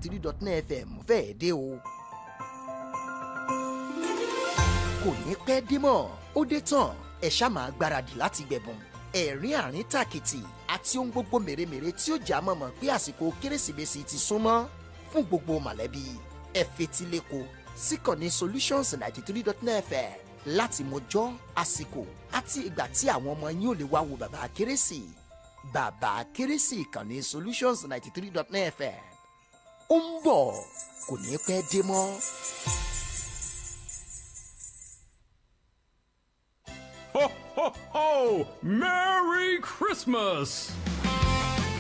93.9 FM fẹ́ẹ̀ dé o. Kò ní pẹ́ dé mọ́, ó dé tán, ẹ ṣá máa gbáradì láti gbẹ̀bùn. Ẹ̀rín àrín tàkìtì àti ohun gbogbo mèremère tí ó jà mọ̀mọ́ pé àsìkò kérésìmesì ti súnmọ́ fún gbogbo mọ̀lẹ́bí. Ẹ fetíléko síkànnì Solutions 93.9 FM láti mọjọ́, àsìkò àti ìgbà tí àwọn ọmọ yín ò lè wá wo bàbá kérésì. Bàbá kérésì ìkànnì Solutions 93.9 FM. Ó ń bọ̀, kò ní pẹ́ dé mọ́. Ho, ho, ho! Merry Christmas!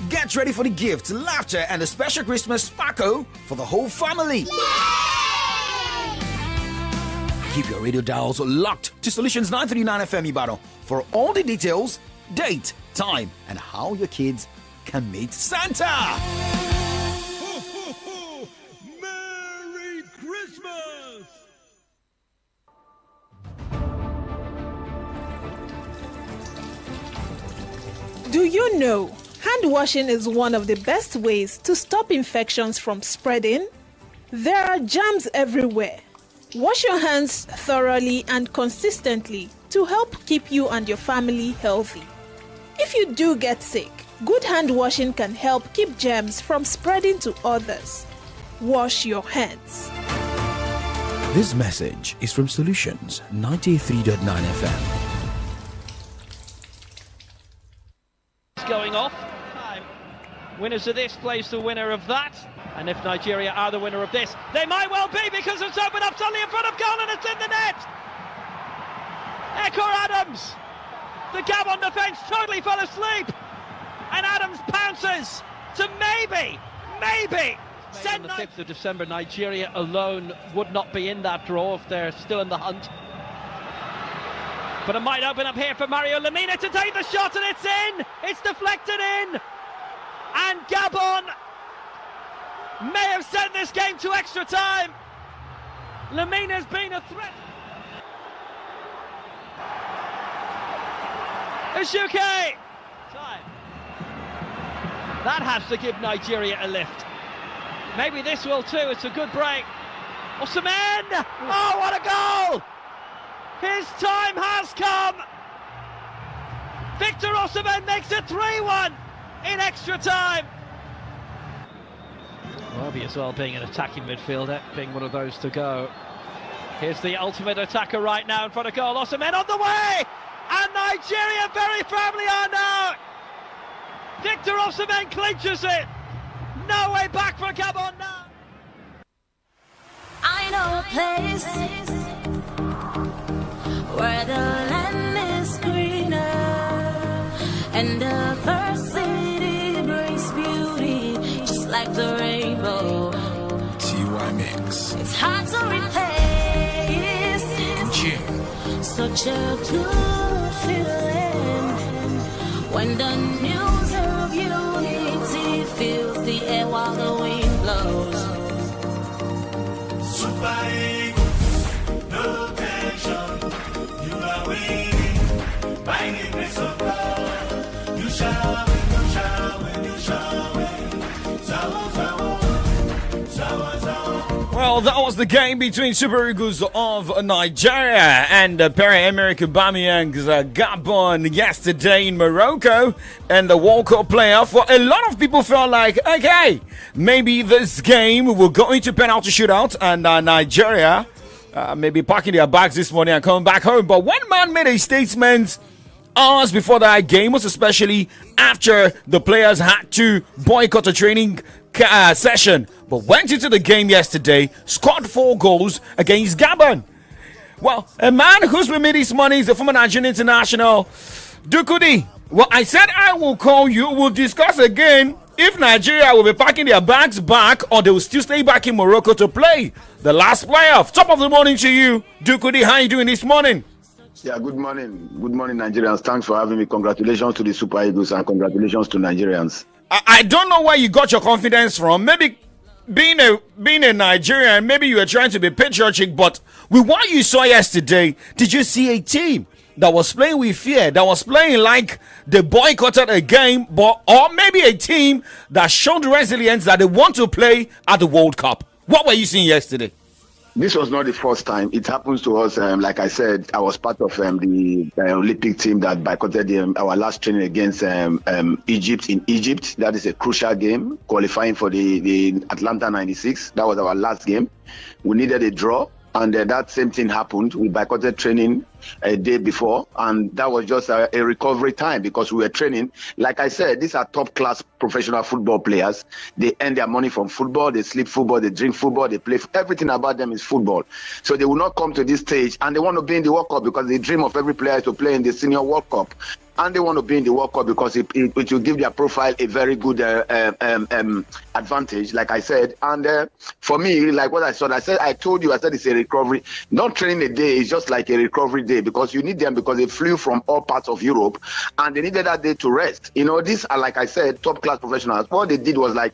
Get ready for the gift, laughter, and a special Christmas sparkle for the whole family. Keep your radio dials locked to Solutions 939 FM Ibadan for all the details, date, time, and how your kids can meet Santa. Ho, ho, ho! Merry Christmas! Do you know hand washing is one of the best ways to stop infections from spreading? There are germs everywhere. Wash your hands thoroughly and consistently to help keep you and your family healthy. If you do get sick, good hand washing can help keep germs from spreading to others. Wash your hands. This message is from Solutions 93.9 FM. Going off. Winners of this plays the winner of that. And if Nigeria are the winner of this, they might well be, because it's opened up suddenly in front of goal and it's in the net. Echo Adams, the Gabon defence totally fell asleep, and Adams pounces to maybe send. On the 5th of December, Nigeria alone would not be in that draw if they're still in the hunt. But it might open up here for Mario Lemina to take the shot, and it's in! It's deflected in! And Gabon may have sent this game to extra time. Lemina's been a threat. Ishuke! Time. That has to give Nigeria a lift. Maybe this will too, it's a good break. Osimhen! Oh, what a goal! His time has come. Victor Osimhen makes it 3-1 in extra time. Robbie as well, being an attacking midfielder, being one of those to go. Here's the ultimate attacker right now in front of goal. Osimhen on the way, and Nigeria very firmly are now. Victor Osimhen clinches it. No way back for Gabon now. I know a place where the land is greener and diversity brings beauty, just like the rainbow. TY Mix. It's hard to replace such a good feeling when the news of unity fills the air while the wind blows. Super Eagles, no tension. You are winning by the grace of God. You shall win, you shall win, you shall win. Sawa, sawa, sawa, sawa. Well, that was the game between Super Eagles of Nigeria and Pierre-Emerick Aubameyang's Gabon yesterday in Morocco and the World Cup playoff. Well, a lot of people felt like, okay, maybe this game will go into penalty shootout and Nigeria maybe packing their bags this morning and coming back home. But one man made a statement hours before that game, most especially after the players had to boycott a training session, but went into the game yesterday, scored 4 goals against Gabon. Well, a man who's been made his money is the former Nigerian international, Dukudi. Well, I said I will call you, we'll discuss again if Nigeria will be packing their bags back or they will still stay back in Morocco to play the last playoff. Top of the morning to you, Dukudi. How are you doing this morning? Yeah, good morning. Good morning, Nigerians. Thanks for having me. Congratulations to the Super Eagles and congratulations to Nigerians. I don't know where you got your confidence from. Maybe being a Nigerian, maybe you were trying to be patriotic, but with what you saw yesterday, did you see a team that was playing with fear, that was playing like they boycotted a game, or maybe a team that showed resilience that they want to play at the World Cup. What were you seeing yesterday? This was not the first time. It happens to us. Like I said, I was part of the Olympic team that boycotted our last training against Egypt in Egypt. That is a crucial game, qualifying for the Atlanta 96. That was our last game. We needed a draw. And that same thing happened. We boycotted training a day before, and that was just a recovery time because we were training. Like I said, these are top-class professional football players. They earn their money from football. They sleep football. They drink football. They play. Everything about them is football. So they will not come to this stage, and they want to be in the World Cup because the dream of every player is to play in the Senior World Cup. And they want to be in the World Cup because it will give their profile a very good advantage, like I said. And for me, like what I said, I told you, it's a recovery. Not training a day is just like a recovery day because you need them because they flew from all parts of Europe and they needed that day to rest. You know, these are, like I said, top-class professionals. What they did was like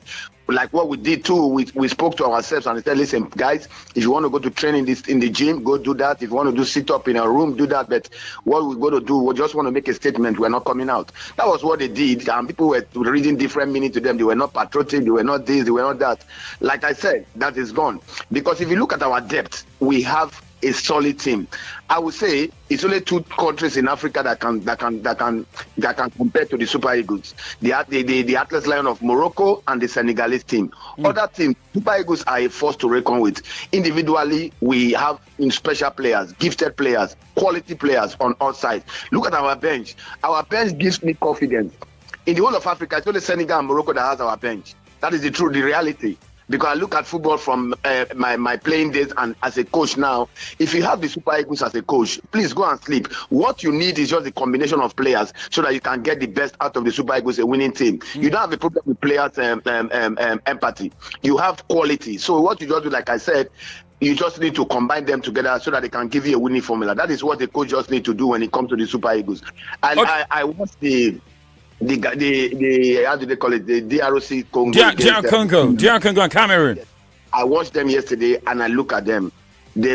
what we did too, we spoke to ourselves and we said, listen, guys, if you want to go to training this in the gym, go do that. If you want to do sit-up in a room, do that. But what we're going to do, we just want to make a statement. We're not coming out. That was what they did. And people were reading different meaning to them. They were not patriotic. They were not this. They were not that. Like I said, that is gone. Because if you look at our depth, we have a solid team. I would say it's only two countries in Africa that can compare to the Super Eagles. The Atlas Lion of Morocco and the Senegalese team. Other teams, Super Eagles are a force to reckon with. Individually, we have special players, gifted players, quality players on all sides. Look at our bench. Our bench gives me confidence. In the whole of Africa, it's only Senegal and Morocco that has our bench. That is the reality. Because I look at football from my playing days and as a coach now. If you have the Super Eagles as a coach, please go and sleep. What you need is just a combination of players so that you can get the best out of the Super Eagles, a winning team. You don't have a problem with players' empathy. You have quality. So what you just do, like I said, you just need to combine them together so that they can give you a winning formula. That is what the coach just need to do when it comes to the Super Eagles. And okay. I watched the how do they call it, the DRC Congo, DR Congo and Cameroon. I watched them yesterday and I look at them.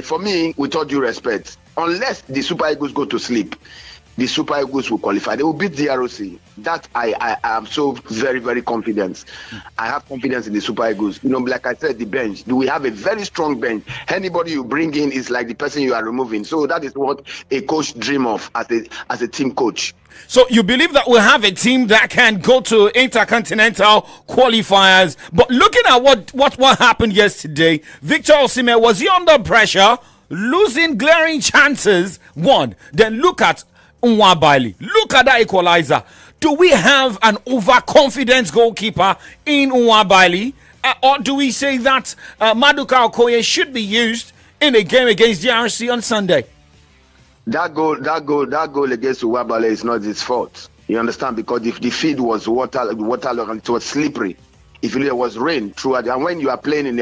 For me, with all due respect, unless the Super Eagles go to sleep, the Super Eagles will qualify. They will beat DRC. That I am so very, very confident. I have confidence in the Super Eagles. You know, like I said, the bench. We have a very strong bench. Anybody you bring in is like the person you are removing. So that is what a coach dream of as a team coach. So you believe that we'll have a team that can go to intercontinental qualifiers. But looking at what happened yesterday, Victor Osimhen, was he under pressure, losing glaring chances? One. Then look at Nwabali. Look at that equalizer. Do we have an overconfident goalkeeper in Nwabali? Or do we say that Maduka Okoye should be used in a game against DRC on Sunday? That goal against Nwabali is not his fault. You understand? Because if the field was waterlogged and it was slippery, if there was rain throughout, and when you are playing in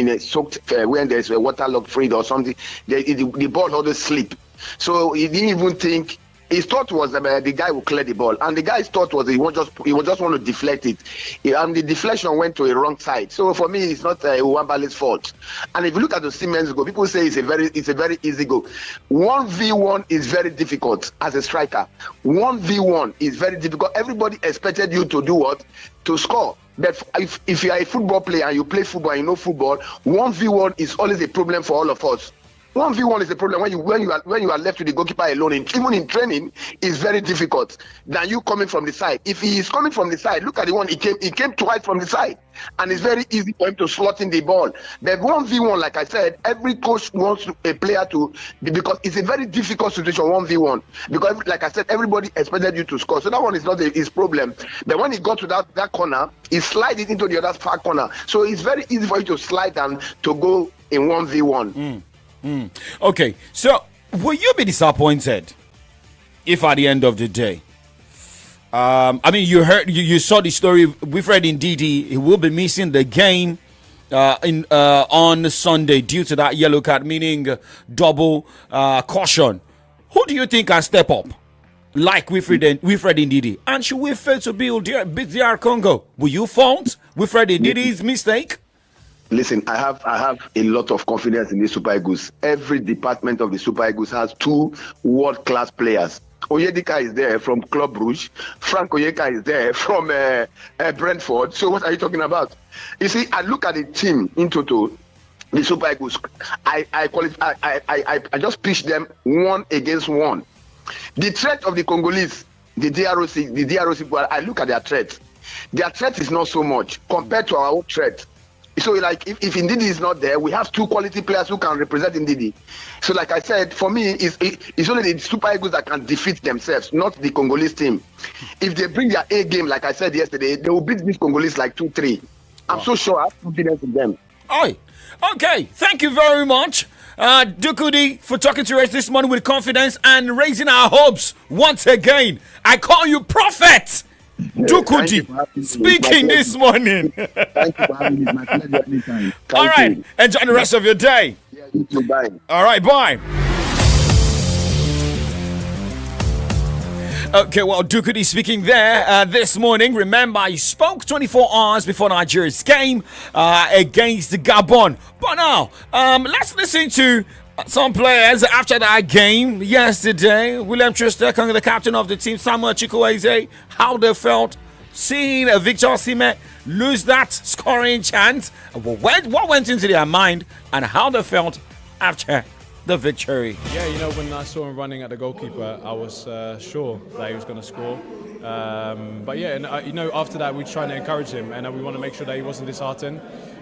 a soaked when there's a waterlogged field or something, the ball always slip. So he didn't even think. His thought was the guy will clear the ball, and the guy's thought was he would just want to deflect it, and the deflection went to a wrong side. So for me, it's not Nwabali's fault. And if you look at the Siemens goal, people say it's a very easy goal. 1v1 is very difficult as a striker. 1v1 is very difficult. Everybody expected you to do what? To score. But if you are a football player and you play football and you know football, 1v1 is always a problem for all of us. 1v1 is a problem when you are left with the goalkeeper alone. Even in training, it's very difficult than you coming from the side. If he is coming from the side, look at the one he came twice from the side, and it's very easy for him to slot in the ball. But 1v1, like I said, every coach wants a player to, because it's a very difficult situation. 1v1, because like I said, everybody expected you to score, so that one is not his problem. But when he got to that corner, he slid it into the other far corner, so it's very easy for you to slide and to go in 1v1. Okay, so will you be disappointed if at the end of the day, I mean, you saw the story. Wilfred Ndidi, he will be missing the game on Sunday due to that yellow card, meaning double caution. Who do you think can step up like Wilfred Ndidi? And should we fail to beat DR Congo? Will you fault Wilfred Ndidi's mistake? Listen, I have a lot of confidence in the Super Eagles. Every department of the Super Eagles has 2 world-class players. Oyedika is there from Club Brugge. Frank Oyeka is there from Brentford. So what are you talking about? You see, I look at the team in total. The Super Eagles, I just pitch them 1 against 1. The threat of the Congolese, the DRC, I look at their threat. Their threat is not so much compared to our own threat. So, like, if Ndidi is not there, we have 2 quality players who can represent Ndidi. So, like I said, for me, it's only the Super Eagles that can defeat themselves, not the Congolese team. If they bring their A game, like I said yesterday, they will beat these Congolese like 2-3. I'm so sure I have confidence in them. Oi. Okay, thank you very much, Dukudi, for talking to us this morning with confidence and raising our hopes once again. I call you prophet. Dukudi speaking this morning. Thank you for having me. My pleasure anytime. All right, enjoy the rest of your day. Yeah, you too. Bye. All right, bye. Okay, well, Dukudi speaking there this morning. Remember, he spoke 24 hours before Nigeria's game against Gabon. But now, let's listen to some players after that game yesterday. William Trustekong, the captain of the team, Samuel Chukwueze, how they felt seeing Victor Osimhen lose that scoring chance. What went into their mind and how they felt after the victory. Yeah, you know, when I saw him running at the goalkeeper, I was sure that he was going to score. But yeah, and, you know, after that, we're trying to encourage him, and we want to make sure that he wasn't disheartened.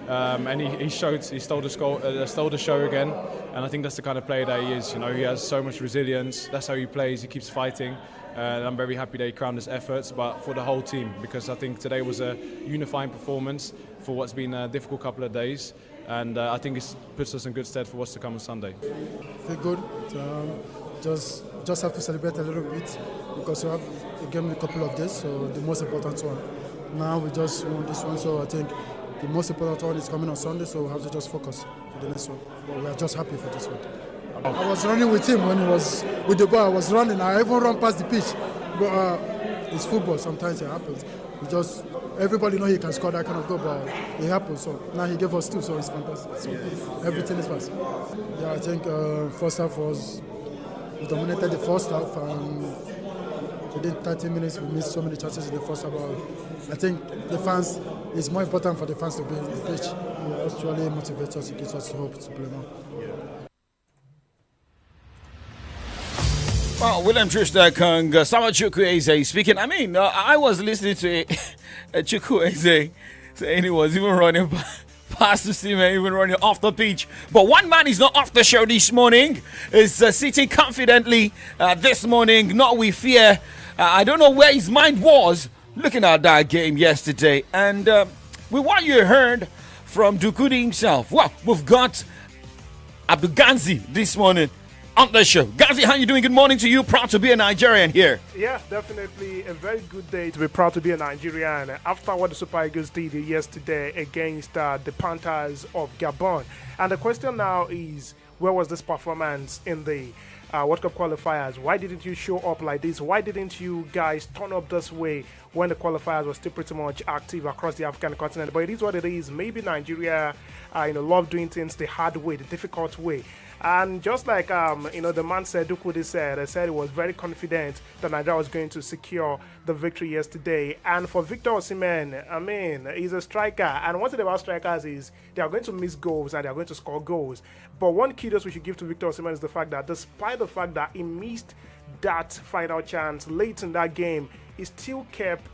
And he stole the show again. And I think that's the kind of player that he is. You know, he has so much resilience. That's how he plays. He keeps fighting. And I'm very happy that he crowned his efforts, but for the whole team, because I think today was a unifying performance for what's been a difficult couple of days. And I think it puts us in good stead for what's to come on Sunday. Feel good. Just have to celebrate a little bit because we have a game in a couple of days, so the most important one. Now we just won this one, so I think the most important one is coming on Sunday, so we have to just focus for the next one. But we are just happy for this one. I was running with him when he was with the ball. I was running. I even run past the pitch, but it's football. Sometimes it happens. Everybody know he can score that kind of goal, but it happens. So now he gave us 2, so it's fantastic. So everything is fast. Yeah, I think first half we dominated the first half, and within 30 minutes we missed so many chances in the first half. I think the fans, it's more important for the fans to be on the pitch. It actually motivates us, it gives us hope to play now. Well, William Trustekong, Samuel Chukwueze speaking. I mean, I was listening to Chukwueze saying he was even running past the team and even running off the pitch. But one man is not off the show this morning. Is sitting confidently this morning, not with fear. I don't know where his mind was looking at that game yesterday. And with what you heard from Dukudi himself, well, we've got Abdul Ganzi this morning on the show. Gazi, how you doing? Good morning to you. Proud to be a Nigerian here. Yeah, definitely a very good day to be proud to be a Nigerian after what the Super Eagles did yesterday against the Panthers of Gabon. And the question now is, where was this performance in the World Cup qualifiers? Why didn't you show up like this? Why didn't you guys turn up this way when the qualifiers were still pretty much active across the African continent? But it is what it is. Maybe Nigeria, love doing things the hard way, the difficult way. And just like, the man said, Dukudi said he was very confident that Nigeria was going to secure the victory yesterday. And for Victor Osimhen, I mean, he's a striker. And one thing about strikers is they are going to miss goals and they are going to score goals. But one kudos we should give to Victor Osimhen is the fact that despite the fact that he missed that final chance late in that game, he still kept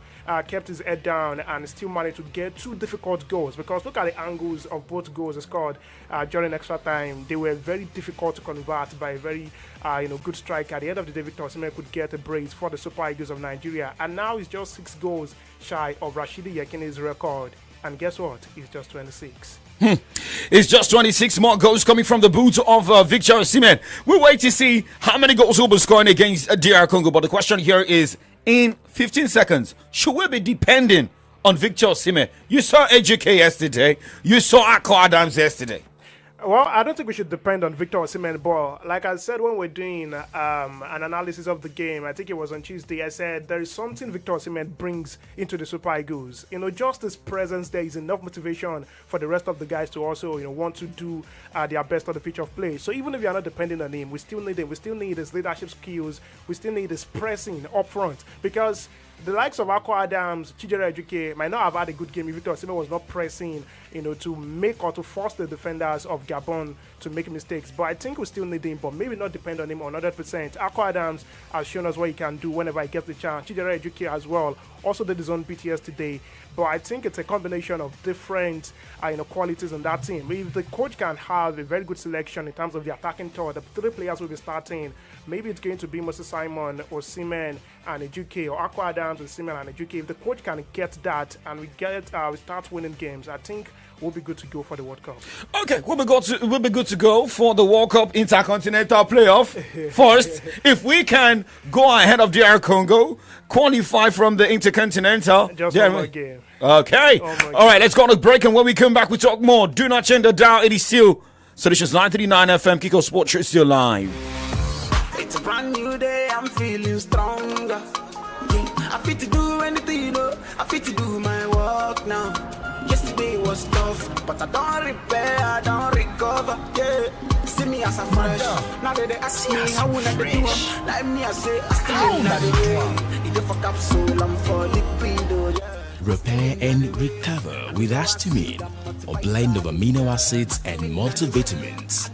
his head down and still managed to get 2 difficult goals, because look at the angles of both goals he scored during extra time. They were very difficult to convert by a very good striker. At the end of the day, Victor Osimhen could get a brace for the Super Eagles of Nigeria, and now he's just 6 goals shy of Rashidi Yekini's record. And guess what? He's just 26. It's just 26 more goals coming from the boots of Victor Osimhen. We'll wait to see how many goals he'll be scoring against DR Congo. But the question here is, in 15 seconds, should we be depending on Victor Osimhen? You saw AJK yesterday. You saw Akko Adams yesterday. Well, I don't think we should depend on Victor Osimhen, but like I said when we're doing an analysis of the game, I think it was on Tuesday, I said there is something Victor Osimhen brings into the Super Eagles. Just his presence there is enough motivation for the rest of the guys to also, want to do their best on the pitch of play. So even if you're not depending on him, we still need him. We still need his leadership skills. We still need his pressing up front, because the likes of Akwa Adams, Chijera Ejuke might not have had a good game if Victor Osimhen was not pressing, to make or to force the defenders of Gabon to make mistakes. But I think we still need him, but maybe not depend on him 100%. Akwa Adams has shown us what he can do whenever he gets the chance. Chijera Ejuke as well also did his own BTS today. But I think it's a combination of different qualities in that team. If the coach can have a very good selection in terms of the attacking third, the three players will be starting. Maybe it's going to be Moses Simon, Osimhen, and Ejuke, or Akwa Adams, Osimhen, and Ejuke. If the coach can get that and we start winning games, I think we'll be good to go for the World Cup. Okay, we'll be good to go for the World Cup Intercontinental Playoff. First, if we can go ahead of DR Congo, qualify from the Intercontinental. Just one more game. Okay. All right, let's go on a break, and when we come back, we talk more. Do not change the dial. It is still Solutions 939 FM. Kiko Sports Show is still live. It's a brand new day, I'm feeling stronger. Yeah, I fit to do anything, I fit to do my work now. Yesterday was tough, but I don't repair, I don't recover. Yeah, see me as a fresh. Now they ask me how would I do it. Like me, I say I still in the way. If you fuck up soul, I'm for liquido. Yeah. Repair and recover with Astamine, a blend of amino acids and multivitamins.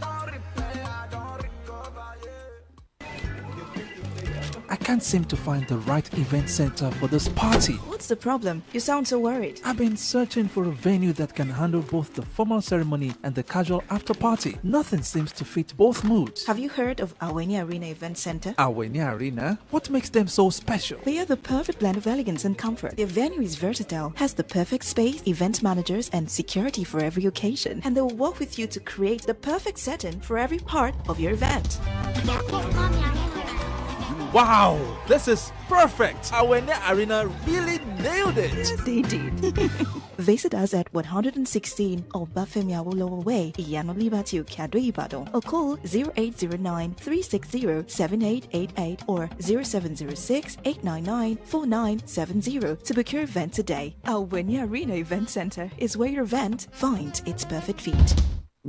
I can't seem to find the right event center for this party. What's the problem? You sound so worried. I've been searching for a venue that can handle both the formal ceremony and the casual after party. Nothing seems to fit both moods. Have you heard of Aweni Arena Event Center? Aweni Arena? What makes them so special? They are the perfect blend of elegance and comfort. Their venue is versatile, has the perfect space, event managers, and security for every occasion. And they'll work with you to create the perfect setting for every part of your event. Wow, this is perfect. Aweni Arena really nailed it. Yes, they did. Visit us at 116 Obafemi Awolowo Way, Iyano Liberty, Okado, Ibadan, or call 0809-360-7888 or 0706-899-4970 to book your event today. Aweni Arena Event Center is where your event finds its perfect fit.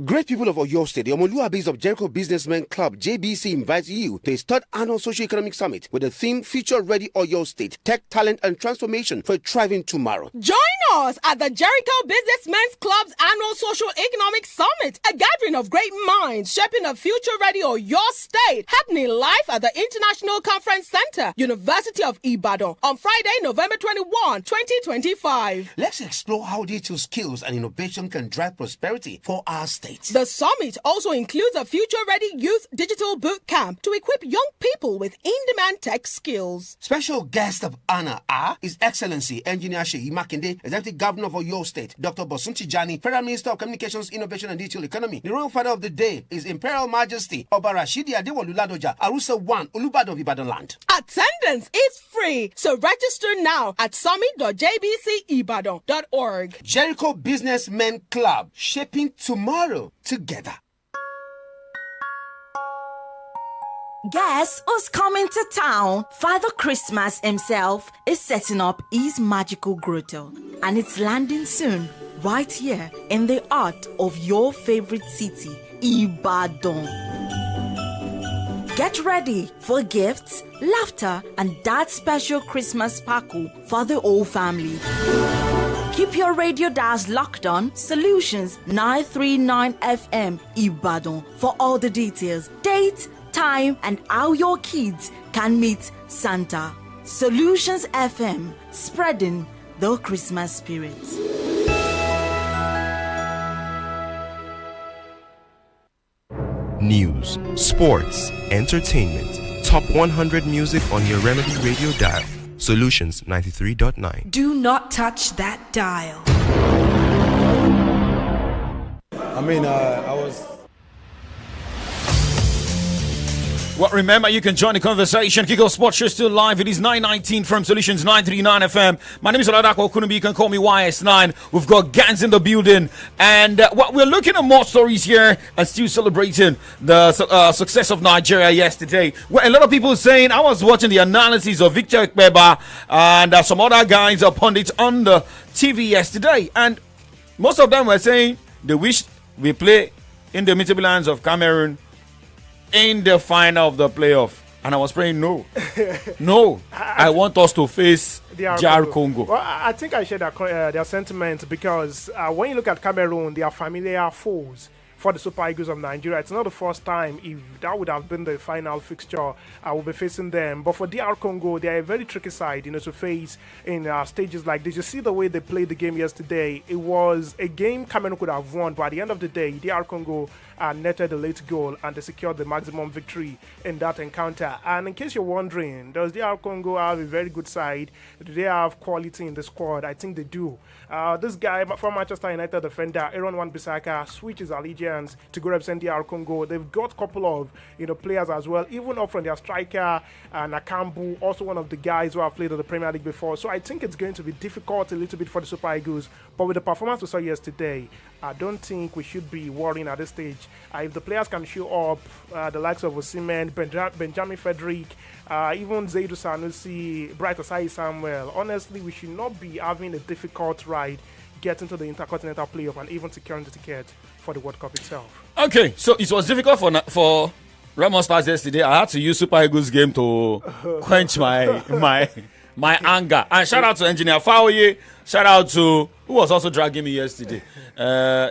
Great people of Oyo State, the Omoluabis of Jericho Businessmen Club, JBC, invites you to its third annual Socio-Economic Summit with the theme Future Ready Oyo State, Tech, Talent and Transformation for a Thriving Tomorrow. Join us at the Jericho Businessmen's Club's annual Socio-Economic Summit, a gathering of great minds shaping a future-ready Oyo State, happening live at the International Conference Center, University of Ibadan, on Friday, November 21, 2025. Let's explore how digital skills and innovation can drive prosperity for our state. The summit also includes a future-ready youth digital boot camp to equip young people with in-demand tech skills. Special guest of honor are His Excellency Engineer Sheyi Makinde, Executive Governor of Oyo State, Dr. Bosun Tijani, Federal Minister of Communications, Innovation and Digital Economy. The Royal Father of the Day is Imperial Majesty Oba Rashidi Adewolu Ladoja, Arusa 1, Olubadan of Ibadan land. Attendance is free, so register now at summit.jbcibadan.org. Jericho Businessmen Club, shaping tomorrow together. Guess who's coming to town? Father Christmas himself is setting up his magical grotto, and it's landing soon, right here in the heart of your favorite city, Ibadan. Get ready for gifts, laughter, and that special Christmas sparkle for the whole family. Keep your radio dials locked on Solutions 939 FM Ibadan for all the details, date, time, and how your kids can meet Santa. Solutions FM, spreading the Christmas spirit. News, sports, entertainment, top 100 music on your Remedy radio dial. Solutions 93.9. Do not touch that dial. I mean, I was Well, remember, you can join the conversation. Kickoff Sports Show still live. It is 9:19 from Solutions 939 FM. My name is Oladako Okunubi. You can call me YS9. We've got Gans in the building. And we're looking at more stories here and still celebrating the success of Nigeria yesterday. Well, a lot of people saying, I was watching the analysis of Victor Ekpeba and some other guys upon it on the TV yesterday. And most of them were saying they wish we play in the Indomitable Lions of Cameroon in the final of the playoff. And I was praying, no. No. I want us to face DR Congo. Well, I think I share their sentiments because when you look at Cameroon, they are familiar foes for the Super Eagles of Nigeria. It's not the first time. If that would have been the final fixture, I will be facing them. But for DR Congo, they are a very tricky side, to face in stages like this. You see the way they played the game yesterday. It was a game Cameroon could have won, but at the end of the day, DR Congo netted a late goal and they secured the maximum victory in that encounter. And in case you're wondering, does DR Congo have a very good side? Do they have quality in the squad? I think they do. This guy from Manchester United defender, Aaron Wan-Bissaka, switches allegiance to go represent DR Congo. They've got a couple of players as well, even up from their striker, Nakambu, also one of the guys who have played in the Premier League before. So I think it's going to be difficult a little bit for the Super Eagles. But with the performance we saw yesterday, I don't think we should be worrying at this stage. If the players can show up, the likes of Osimhen, Benjamin Frederick, even Zaidou Sanusi, Bright Osai Samuel, honestly, we should not be having a difficult ride getting to the Intercontinental Playoff and even securing the ticket for the World Cup itself. Okay, so it was difficult for Remo Stars yesterday. I had to use Super Eagles game to quench my anger. And shout out to Engineer Faoye. Shout out to who was also dragging me yesterday.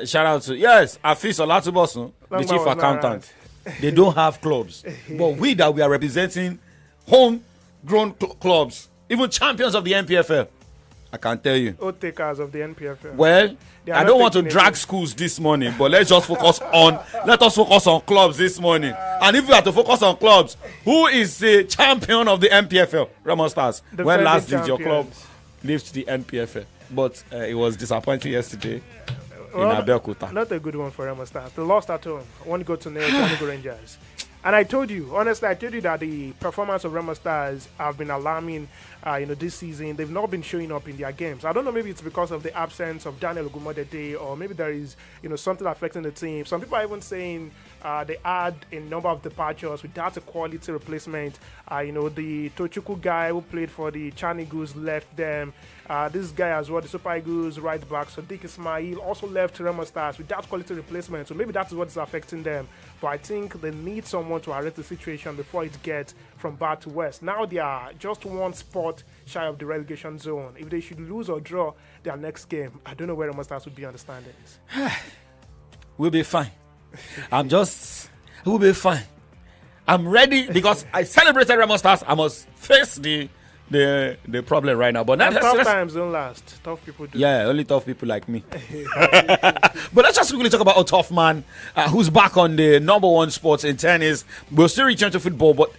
Shout out to Afis Olatubosun, the chief accountant. They don't have clubs, but we are representing homegrown clubs, even champions of the NPFL. I can tell you. Takers of the NPFL. Well, I don't want to drag schools this morning, but let us focus on clubs this morning. And if we have to focus on clubs, who is the champion of the NPFL? Remo Stars. When last did your club lift the NPFL? But it was disappointing yesterday in Abeokuta. Not a good one for Remo Stars. They lost at home. One go to Enugu Rangers. And I told you that the performance of Remo Stars have been alarming. This season they've not been showing up in their games. I don't know, maybe it's because of the absence of Daniel Ogumodede, or maybe there is something affecting the team. Some people are even saying they had a number of departures without a quality replacement. The Tochukwu guy who played for the Chan Eagles left them. This guy as well, the Super Eagles right back, Sadiq Ismail, also left Remo Stars without quality replacement. So maybe that's what is affecting them. But I think they need someone to arrest the situation before it gets from bad to worse. Now they are just one spot shy of the relegation zone. If they should lose or draw their next game, I don't know where Remo Stars would be on the standings. We'll be fine. We'll be fine. I'm ready because I celebrated Remo Stars. I must face the problem right now. But tough times don't last. Tough people do. Yeah, only tough people like me. But let's just quickly talk about a tough man who's back on the number one sports in tennis. We'll still return to football, but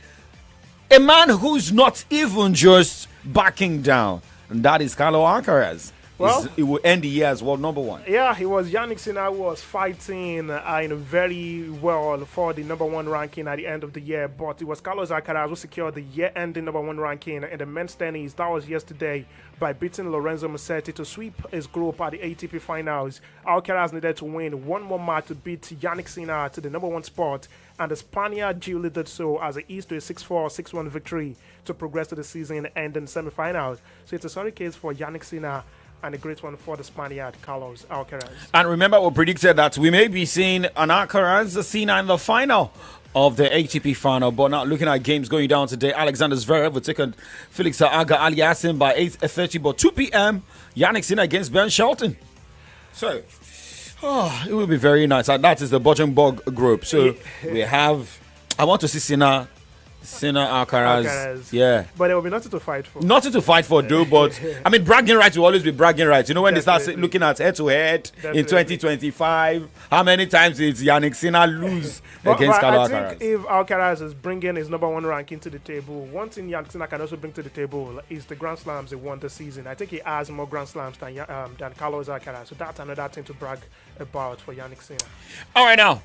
a man who's not even just backing down, and that is Carlos Alcaraz. Well, it will end the year as world number one. Yeah, he was Yannick Sinner who was fighting very well for the number one ranking at the end of the year. But it was Carlos Alcaraz who secured the year-ending number one ranking in the men's tennis. That was yesterday by beating Lorenzo Musetti to sweep his group at the ATP finals. Alcaraz needed to win one more match to beat Yannick Sinner to the number one spot. And the Spaniard duly did so as he eased to a 6-4, 6-1 victory to progress to the season-ending semifinals. So it's a sorry case for Yannick Sinner and a great one for the Spaniard, Carlos Alcaraz. And remember, we predicted that we may be seeing an Alcaraz Sinner in the final of the ATP final. But now looking at games going down today, Alexander Zverev will take on Felix Auger-Aliassime by 8:30. But 2 p.m., Yannick Sinner against Ben Shelton. So, it will be very nice. And that is the Bottenborg group. So we have, I want to see Sinner Sinner Alcaraz. Yeah. But there will be nothing to fight for. Nothing to fight for, though, but I mean, bragging rights will always be bragging rights. You know, when they start looking at head to head in 2025, how many times did Yannick Sinner lose against Carlos Alcaraz? I think if Alcaraz is bringing his number one ranking to the table, one thing Yannick Sinner can also bring to the table is the Grand Slams he won this season. I think he has more Grand Slams than Carlos Alcaraz. So that's another thing to brag about for Yannick Sinner. All right, now,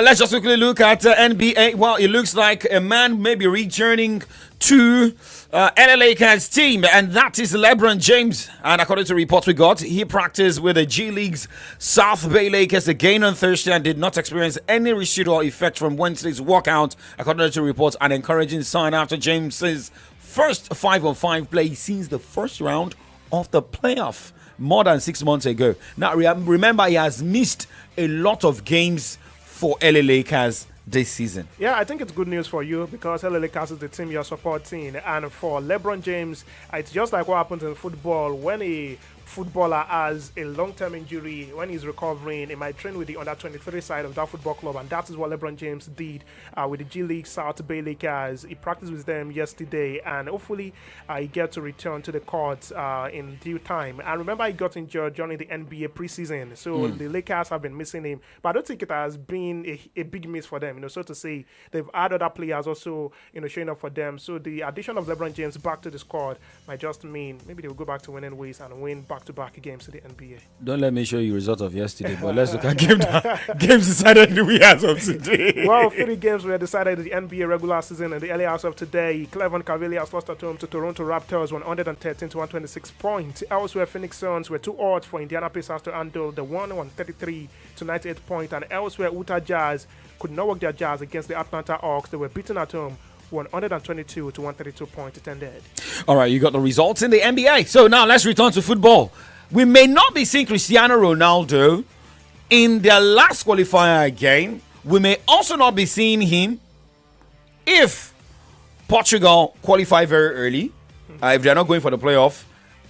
let's just quickly look at NBA. Well, it looks like a man may be returning to LA Lakers team, and that is LeBron James. And according to reports we got, he practiced with the G League's South Bay Lakers again on Thursday and did not experience any residual effect from Wednesday's walkout. According to reports, an encouraging sign after James's first 5-on-5 play since the first round of the playoff more than 6 months ago. Now, remember, he has missed a lot of games for LA Lakers this season. Yeah, I think it's good news for you because LA Lakers is the team you're supporting. And for LeBron James, it's just like what happens in football. When a footballer has a long-term injury, when he's recovering, he might train with the under-23 side of that football club, and that is what LeBron James did with the G League South Bay Lakers. He practiced with them yesterday, and hopefully he gets to return to the court in due time. And remember, he got injured during the NBA preseason, so the Lakers have been missing him. But I don't think it has been a big miss for them, so to say. They've had other players also, showing up for them. So the addition of LeBron James back to the squad might just mean maybe they'll go back to winning ways and win back-to-back games in the NBA. Don't let me show you results of yesterday, but let's look at games decided in the week as of today. Well, 3 games were decided in the NBA regular season in the early hours of today. Cleveland Cavaliers lost at home to Toronto Raptors 113 to 126 points. Elsewhere, Phoenix Suns were too odd for Indiana Pacers to handle the 133 to 98 points. And elsewhere, Utah Jazz could not work their jazz against the Atlanta Hawks. They were beaten at home 122 to 132 points. It ended. All right, you got the results in the NBA. So now let's return to football. We may not be seeing Cristiano Ronaldo in their last qualifier game. We may also not be seeing him if Portugal qualify very early, if they're not going for the playoff.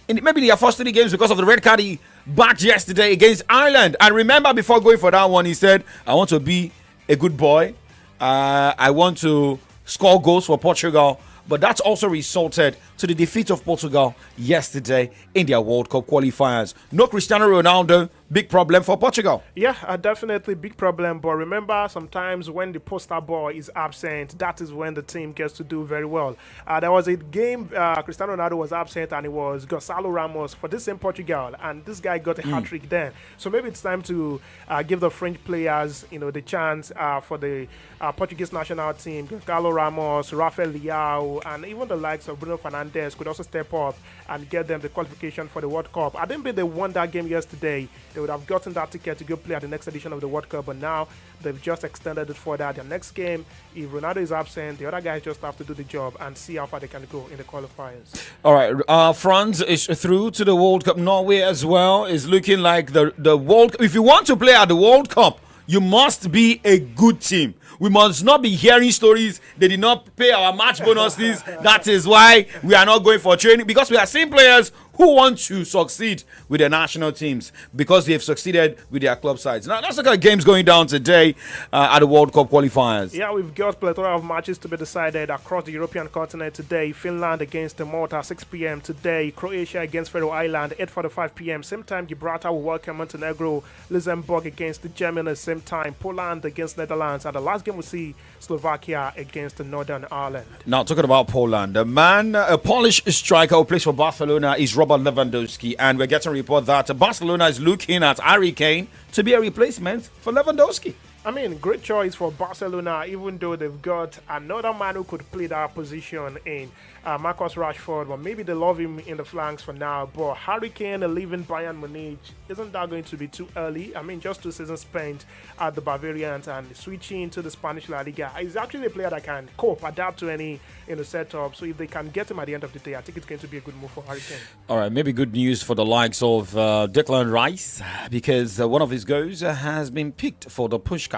In maybe their first 3 games because of the red card he backed yesterday against Ireland. And remember, before going for that one, he said, I want to be a good boy. I want to score goals for Portugal, but that's also resulted to the defeat of Portugal yesterday in their World Cup qualifiers. No Cristiano Ronaldo, big problem for Portugal. Yeah, definitely big problem. But remember, sometimes when the poster boy is absent, that is when the team gets to do very well. There was a game Cristiano Ronaldo was absent, and it was Gonçalo Ramos for this same Portugal, and this guy got a hat-trick then. So maybe it's time to give the French players, the chance for the Portuguese national team. Gonçalo Ramos, Rafael Leao, and even the likes of Bruno Fernandes could also step up and get them the qualification for the World Cup. I didn't think they won that game yesterday. They would have gotten that ticket to go play at the next edition of the World Cup, but now they've just extended it for that. The next game, if Ronaldo is absent, the other guys just have to do the job and see how far they can go in the qualifiers. All right, France is through to the World Cup. Norway as well is looking like the World Cup. If you want to play at the World Cup, you must be a good team. We must not be hearing stories. They did not pay our match bonuses. That is why we are not going for training, because we are seeing players who want to succeed with their national teams because they have succeeded with their club sides. Now, let's look at games going down today at the World Cup qualifiers. Yeah, we've got a plethora of matches to be decided across the European continent today. Finland against Malta, 6 p.m. today. Croatia against Faroe Island, 8:45 p.m. Same time, Gibraltar will welcome Montenegro. Luxembourg against Germany, same time. Poland against Netherlands. And the last game we'll see Slovakia against Northern Ireland. Now, talking about Poland, a Polish striker who plays for Barcelona is Robert Lewandowski, and we're getting a report that Barcelona is looking at Harry Kane to be a replacement for Lewandowski. I mean, great choice for Barcelona, even though they've got another man who could play that position in Marcus Rashford, but maybe they love him in the flanks for now. But Harry Kane leaving Bayern Munich, isn't that going to be too early? I mean, just 2 seasons spent at the Bavarians and switching to the Spanish La Liga. He's actually a player that can cope, adapt to any setup. So if they can get him at the end of the day, I think it's going to be a good move for Harry Kane. All right, maybe good news for the likes of Declan Rice, because one of his goals has been picked for the Puskás.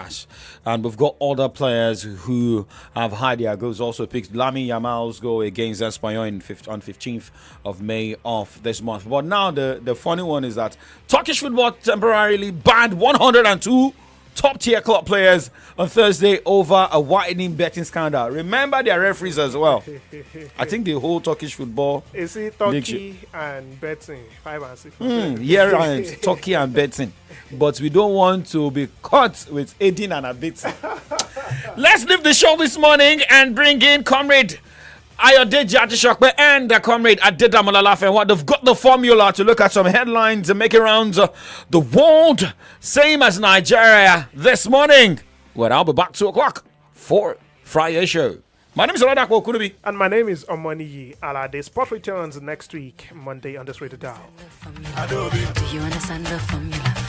And we've got other players who have had their goals also picked. Lamine Yamal's goal against Espanyol on 15th of May of this month. But now the funny one is that Turkish football temporarily banned 102 top tier club players on Thursday over a widening betting scandal. Remember their referees as well. I think the whole Turkish football. Is it Turkey and betting 5 and 6? Yeah, right. Turkey and betting. But we don't want to be caught with aiding and abetting. Let's leave the show this morning and bring in Comrade Ayodeji Ajishokpe and Comrade Adedamola Lafenwa. They've got the formula to look at some headlines and make it around the world, same as Nigeria this morning. Well, I'll be back 2 o'clock for Friday show. My name is Oladapo Okunubi. And my name is Omoniyi Alade. Sport returns next week, Monday on this radio dial. Do you understand the formula?